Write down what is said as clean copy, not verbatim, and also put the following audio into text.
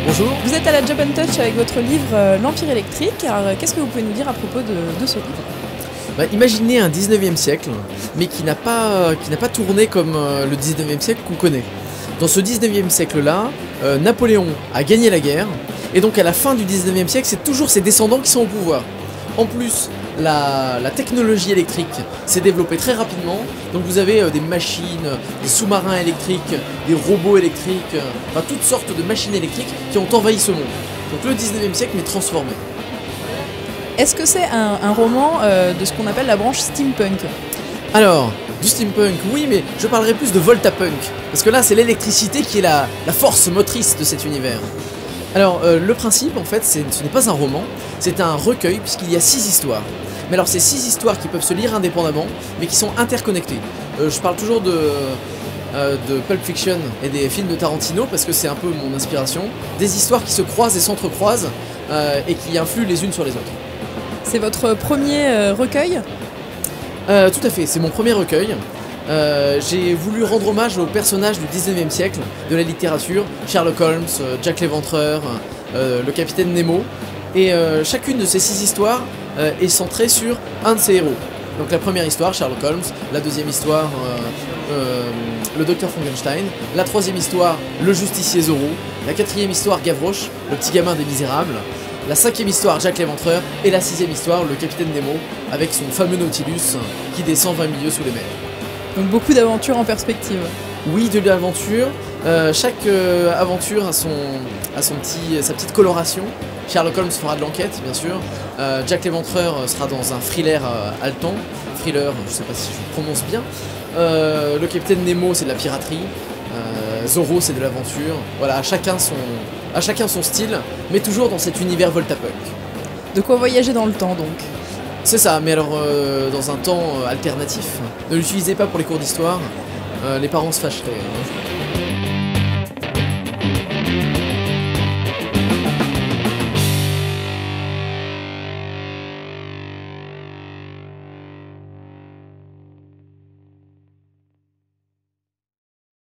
Bonjour. Vous êtes à la Job & Touch avec votre livre L'Empire électrique. Alors, qu'est-ce que vous pouvez nous dire à propos de ce livre? Imaginez un 19e siècle, mais qui n'a pas tourné comme le 19e siècle qu'on connaît. Dans ce 19e siècle-là, Napoléon a gagné la guerre, et donc à la fin du 19e siècle, c'est toujours ses descendants qui sont au pouvoir. En plus, la technologie électrique s'est développée très rapidement, donc vous avez des machines, des sous-marins électriques, des robots électriques, enfin toutes sortes de machines électriques qui ont envahi ce monde. Donc le 19e siècle est transformé. Est-ce que c'est un roman de ce qu'on appelle la branche steampunk? Alors, du steampunk, oui, mais je parlerai plus de voltapunk, parce que là c'est l'électricité qui est la force motrice de cet univers. Alors, le principe, en fait, ce n'est pas un roman, c'est un recueil, puisqu'il y a 6 histoires. Mais alors, c'est 6 histoires qui peuvent se lire indépendamment, mais qui sont interconnectées. Je parle toujours de Pulp Fiction et des films de Tarantino, parce que c'est un peu mon inspiration. Des histoires qui se croisent et s'entrecroisent, et qui influent les unes sur les autres. C'est votre premier recueil? Tout à fait, c'est mon premier recueil. J'ai voulu rendre hommage aux personnages du 19e siècle, de la littérature, Sherlock Holmes, Jack l'Éventreur, le capitaine Nemo, et chacune de ces 6 histoires est centrée sur un de ses héros. Donc la première histoire, Sherlock Holmes, la deuxième histoire, le docteur Frankenstein, la troisième histoire, le justicier Zorro, la quatrième histoire, Gavroche, le petit gamin des Misérables, la cinquième histoire, Jack l'Éventreur, et la sixième histoire, le capitaine Nemo, avec son fameux Nautilus qui descend 20 milieux sous les mers. Donc beaucoup d'aventures en perspective. Oui, de l'aventure. Chaque aventure a sa petite coloration. Sherlock Holmes fera de l'enquête, bien sûr. Jack l'Éventreur sera dans un thriller haletant. Thriller, je sais pas si je prononce bien. Le capitaine Nemo, c'est de la piraterie. Zorro, c'est de l'aventure. Voilà, à chacun son style, mais toujours dans cet univers voltapunk. De quoi voyager dans le temps, donc. C'est ça, mais alors dans un temps alternatif. Ne l'utilisez pas pour les cours d'histoire, les parents se fâcheraient.